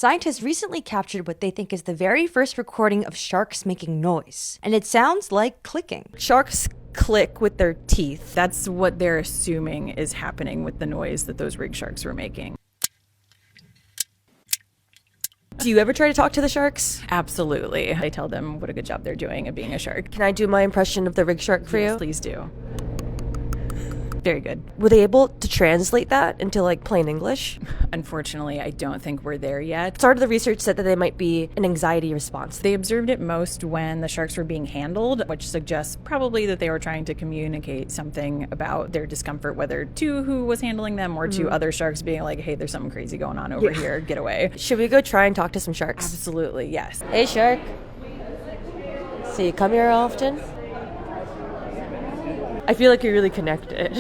Scientists recently captured what they think is the very first recording of sharks making noise, and it sounds like clicking. Sharks click with their teeth. That's what they're assuming is happening with the noise that those rig sharks were making. Do you ever try to talk to the sharks? Absolutely. I tell them what a good job they're doing of being a shark. Can I do my impression of the rig shark for Yes, you? please do. Very good. Were they able to translate that into like plain English? Unfortunately, I don't think we're there yet. Start of the research said that they might be an anxiety response. They observed it most when the sharks were being handled, which suggests probably that they were trying to communicate something about their discomfort, whether to who was handling them or to other sharks being like, hey, there's something crazy going on over here, get away. Should we go try and talk to some sharks? Absolutely, yes. Hey, shark. So you come here often? I feel like you're really connected.